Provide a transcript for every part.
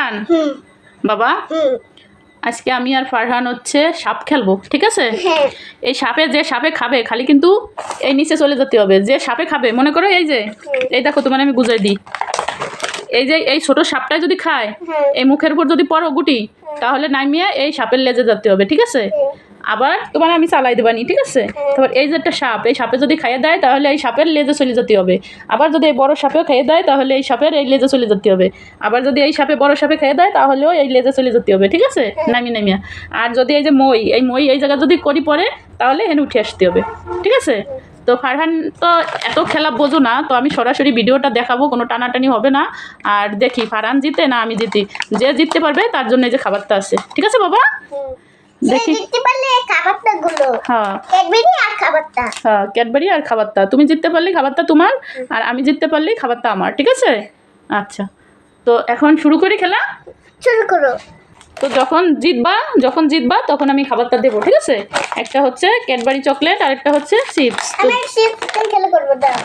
ফারহান বাবা আজকে আমি আর ফারহান হচ্ছে সাপ খেলবো, ঠিক আছে? এই যে সাপে খাবে খালি কিন্তু এই নিচে চলে যেতে হবে। যে সাপে খাবে মনে করো এই দেখো তোমার আমি বুঝাই দিই। এই ছোট সাপটাই যদি খায়, এই মুখের উপর যদি পড়ো গুটি, তাহলে নামিয়ে এই সাপের লেজে যেতে হবে, ঠিক আছে? আবার তোমার আমি চালাই দেবানি, ঠিক আছে? তারপর এই যে একটা সাপ, এই সাপে যদি খাইয়ে দেয় তাহলে এই সাপের লেজে চলে যেতে হবে। আবার যদি এই বড় সাপেও খাইয়ে দেয় তাহলে এই সাপের এই লেজে চলে যেতে হবে। আবার যদি এই সাপে বড় সাপে খাইয়ে দেয় তাহলেও এই লেজে চলে যেতে হবে, ঠিক আছে? নামিয়া আর যদি এই যে মই এই জায়গা যদি করি পড়ে তাহলে এখানে উঠে আসতে হবে, ঠিক আছে? তো ফারহান তো এত খেলা বোঝো না, তো আমি সরাসরি ভিডিওটা দেখাবো, কোনো টানাটানি হবে না। আর দেখি ফারহান জিতে না আমি জিতি। যে জিততে পারবে তার জন্য এই যে খাবারটা আছে, ঠিক আছে বাবা? দেখি জিততে পারলে খাবারটা গুলো, হ্যাঁ ক্যাডবেরি আর খাবারটা। তুমি জিততে পারলে খাবারটা তোমার, আর আমি জিততে পারলে খাবারটা আমার, ঠিক আছে? আচ্ছা, তো এখন শুরু করি খেলা। শুরু করো। তো যখন জিতবা তখন আমি খাবারটা দেবো, ঠিক আছে? একটা হচ্ছে ক্যাডবেরি চকলেট আর একটা হচ্ছে চিপস। আমি চিপস খেলা করব, দাও।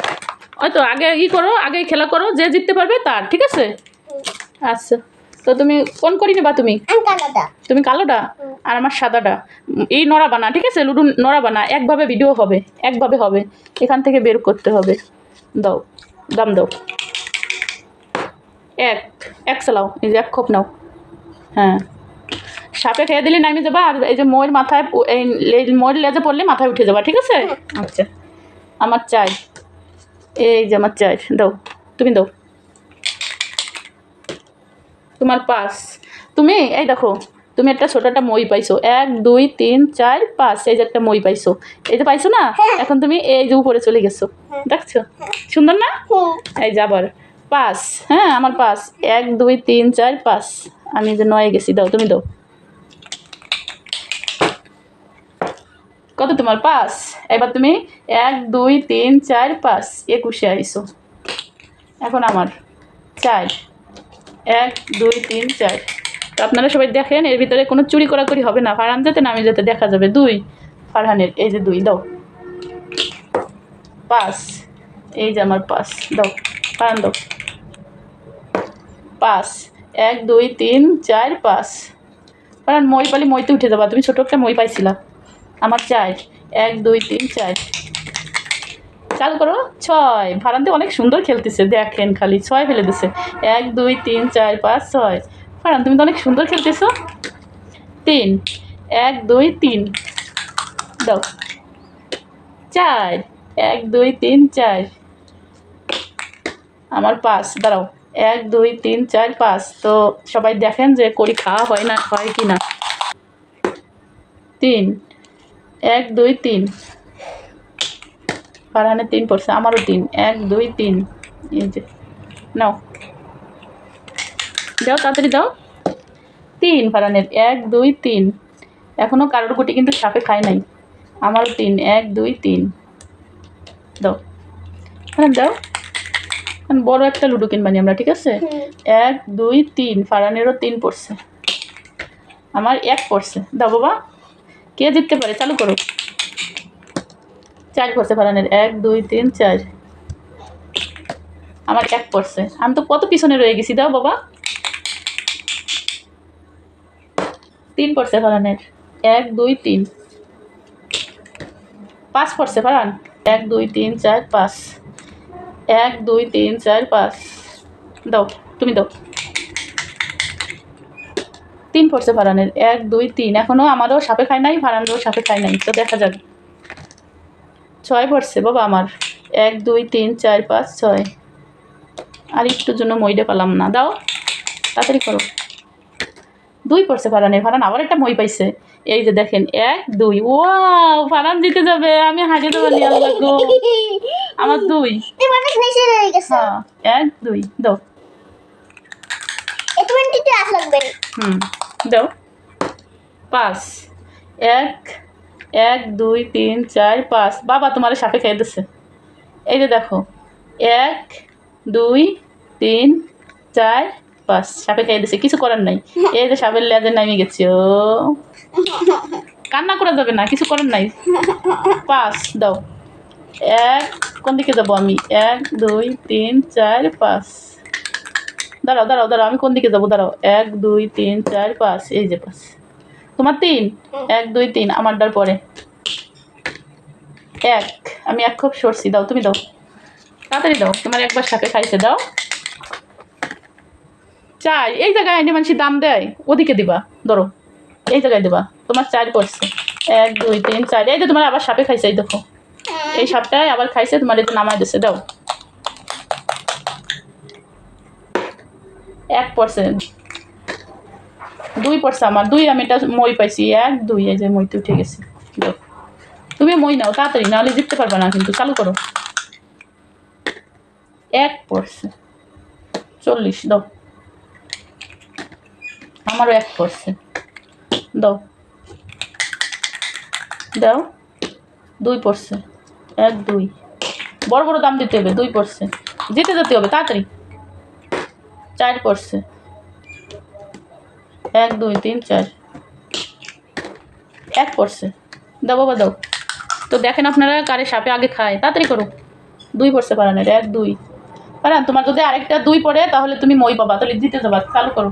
ওই তো আগেই খেলা করো, যে জিততে পারবে তার, ঠিক আছে? আচ্ছা, তো তুমি কোন করি নেবা? তুমি কালোটা আর আমার সাদাটা। এই নড়াবা না, ঠিক আছে? লুডু নড়াবা না, একভাবে ভিডিও হবে, একভাবে হবে। এখান থেকে বের করতে হবে। দাম দাও। এক চালাও, এই যে এক খোপ নাও। হ্যাঁ, সাপে খেয়ে দিলে নামিয়ে যাবা, আর এই যে ময়ের মাথায় এই ময়ের লেজে পড়লে মাথায় উঠে যাবা, ঠিক আছে? আচ্ছা, আমার চাই, এই যে আমার চাই, দাও, তুমি দাও। তোমার পাস। তুমি এই দেখো, তুমি একটা ছোট একটা মই পাইছো, 1 2 3 4 5, এই যে একটা মই পাইছো, এই যে পাইছো না? এখন তুমি এই যে উপরে চলে গেছো, দেখছো? সুন্দর না? এই যে আবার 5, হ্যাঁ আমার 5, 1 2 3 4 5, আমি যে 9 গেছি। দাও, তুমি দাও। কত তোমার? 5। এবার তুমি 1 2 3 4 5, 21 আইছো। এখন আমার 4, 1 2 3 4। তো আপনারা সবাই দেখেন, এর ভিতরে কোনো চুরি করাকরি হবে না। ফারহান যেতে না আমি যেতে দেখা যাবে। 2 ফারহানের, এই যে 2, দাও। 5, এই যে আমার 5, দাও। ফারহান দাও। 5, 1 2 3 4 5। ফারহান মই পালি মইতে উঠে যাবা, তুমি ছোট একটা মই পাইছিলা। আমার 4, 1 2 3 4। চাল করো। 6। ফারহান তো অনেক সুন্দর খেলতেছে, দেখেন খালি 6 ফেলে দিছে। 1 2 3 4 5 6। ফারহান তুমি তো অনেক সুন্দর খেলতেছো। 3, 1 2 3, দাও। 4, 1 2 3 4। আমার 5, দাঁড়াও। 1 2 3 4 5। তো সবাই দেখেন যে করি খাওয়া হয় কি না। 3, 1 2 3। ফারহানের 3 পড়ছে, আমারও 3, 1 2 3। এই যে নাও, দাও তাড়াতাড়ি দাও। 3 ফারহানের, 1 2 3। এখনো কারোর গুটি কিন্তু সাপে খায় নাই। আমারও 3, 1 2 3। দাও, হ্যাঁ দাও। বড় একটা লুডো কিনবানি আমরা, ঠিক আছে? 1 2 3। ফারহানেরও 3 পড়ছে, আমার 1 পড়ছে। দাও বাবা, কে জিততে পারে? চালু করো। 4 পড়ছে ফারহানের, 1 2 3 4। আমার 1 পড়ছে, আমি তো কত পিছনে রয়ে গেছি। দাও বাবা। 3 পড়ছে ফারহানের, 1 2 3। 5 পড়ছে ফারহান, 1 2 3 4 5। 1 2 3 4 5। দাও, তুমি দাও। 3 পড়ছে ফারহানের, 1 2 3। এখনো আমারও সাপে খায় নাই, ফারহানেরও সাপে খায় নাই, তো দেখা যাবে। 6 পড়ছে বাবা আমার, 1 2 3 4 5 6। আর একটুর জন্য মইটা পেলাম না, দাও তাড়াতাড়ি করো। 2 পড়ছে ফারহানের, ফারহান আবার একটা মই পাইছে। এই যে দেখেন, 1 2। ওয়াও, ফারহান জিতে যাবে, আমি হারিয়ে দেবো। আল্লাহ গো, আমার 2। হ্যাঁ, 1 2, দাও। দাও। 5, 1 1 2 3 4 5। বাবা তোমার সাপে খেয়ে দিচ্ছে। এই যে দেখো, 1 2 3 4 5, সাপে খেয়ে দিচ্ছে, কিছু করার নাই। এই যে সাপের লেজে নামিয়ে গেছে। ও কান্না করা যাবে না, কিছু করার নাই। 5, দাও। 1, কোন দিকে যাবো আমি? 1 2 3 4 5। দাঁড়াও দাঁড়াও দাঁড়াও, আমি কোন দিকে যাবো? দাঁড়াও, 1 2 3 4 5, এই যে 5। তোমার 3, 1 2 3, আমারটার পরে 1। আমি 1 খুব সরছি, দাও তুমি দাও, তাড়াতাড়ি দাও, তোমার একবার সাপে খাইছে, দাও। 4, এই জায়গায় এনে মানুষ দাম দেয়, ওদিকে দিবা, ধরো এই জায়গায় দিবা, তোমার 4 পড়ছে। 1 2 3 4, এই যে তোমার আবার সাপে খাইছে, এই দেখো এই সাপটায় আবার খাইছে, তোমার এই যে নামায় দিচ্ছে, দাও। 1 পড়ছে, 2 পড়ছে আমার, 2 আমি এটা মই পাইছি, 1 2, এই যে মইতে উঠে গেছে, দাও। তুমি মই নাও তাড়াতাড়ি, নাহলে জিততে পারবে না কিন্তু, চালু করো। 1 পড়ছে, 40, দাও। আমারও 1 পড়ছে, দাও দাও। 2 পড়ছে, 1 2, বড় বড় দাম দিতে হবে। 2 পড়ছে, জিতে যেতে হবে তাড়াতাড়ি। 4 পড়ছে, 1 2 3 4, 1 পড়ছে, দাও বাবা দাও। তো দেখেন আপনারা কারে সাপে আগে খায়, তাড়াতাড়ি করো। 2 পড়ছে ফারানের, 1 2। ফারান তোমার যদি আরেকটা 2 পড়ে তাহলে তুমি মই পাবা, তাহলে জিতে যাবা, চালু করো।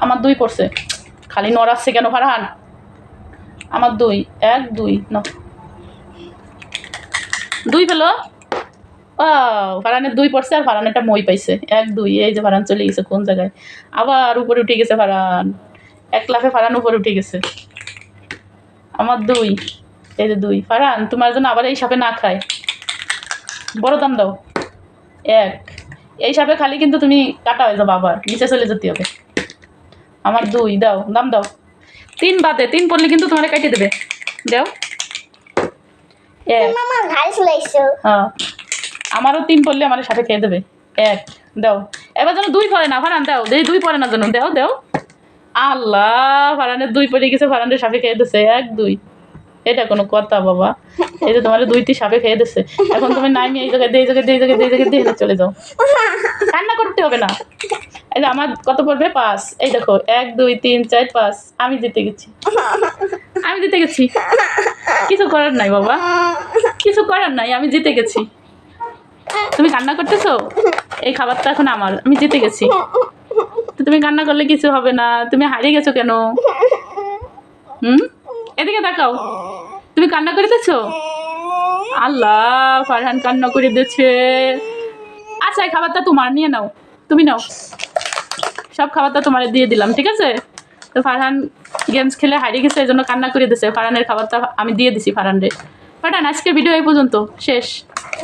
আমার 2 পড়ছে, খালি নড়াচ্ছে কেন ফারহান? আমার 2, 1 2, না 2 পেলো। ফারানের 2 পড়ছে, আর ফারানেরটা মই পাইছে, 1 2। এই যে ফারান চলে গেছে কোন জায়গায়, আবার উপরে উঠে গেছে ফারান, 1 লাফে ফারান উপরে উঠে গেছে। আমার 2, এই যে 2। ফারান তোমার জন্য আবার এই সাপে না খায়, বড় দাম দাও। 1, এই সাপে খালি কিন্তু তুমি কাটা হয়ে যাবো, আবার নিচে চলে যেতে হবে। আমার 2, দাও দাম দাও। 3 বাদে, 3 পড়লে কিন্তু তোমার কাটিয়ে দেবে, দাও। 1, মামা ঘাড় চলাইছো। হ্যাঁ আমারও 3 পড়লে আমার সাথে খেয়ে দেবে। 1, দাও। এবার যেন 2 পড়ে না ফারান, দাও, 2 পড়ে না যেন, দাও দাও। আল্লাহ, ফারানের 2 পড়ে গেছে, ফারানের সাপে খেয়ে দিচ্ছে। 1 2, এটা কোনো কথা বাবা? এই যে তোমার 2টি সাপে খেয়ে দিচ্ছে, এখন তুমি নাইমি এই জায়গায় দিয়ে, এই জায়গায় দিয়ে, এই জায়গায় দিয়ে, এই জায়গায় দিয়ে চলে যাও, কান্না করতে হবে না। এই যে আমার কত পড়বে? 5, এই দেখো 1 2 3 4 5, আমি জিতে গেছি, আমি জিতে গেছি। কিছু করার নাই বাবা, কিছু করার নাই, আমি জিতে গেছি। তুমি কান্না করতেছো? এই খাবারটা এখন আমার, আমি জিতে গেছি। তো তুমি কান্না করলে কিছু হবে না, তুমি হারিয়ে গেছো কেন? এদিকে তাকাও, তুমি কান্না করিতেছো? আল্লাহ, ফারহান কান্না করে দিচ্ছে। আচ্ছা এই খাবারটা তোমার, নিয়ে নাও, তুমি নাও, সব খাবারটা তোমার দিয়ে দিলাম, ঠিক আছে? তো ফারহান গেমস খেলে হারিয়ে গেছে, এই জন্য কান্না করে দিচ্ছে। ফারহানের খাবারটা আমি দিয়ে দিছি ফারহানরে। ফারহান আজকের ভিডিও এই পর্যন্ত শেষ।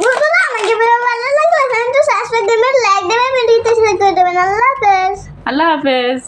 বন্ধুরা আমাকে ভিডিও ভালো লাগলে সাবস্ক্রাইব করবেন, লাইক দেবেন, ভিডিওতে শেয়ার করে দেবেন। আল্লাহ হাফেজ। আল্লাহ হাফেজ।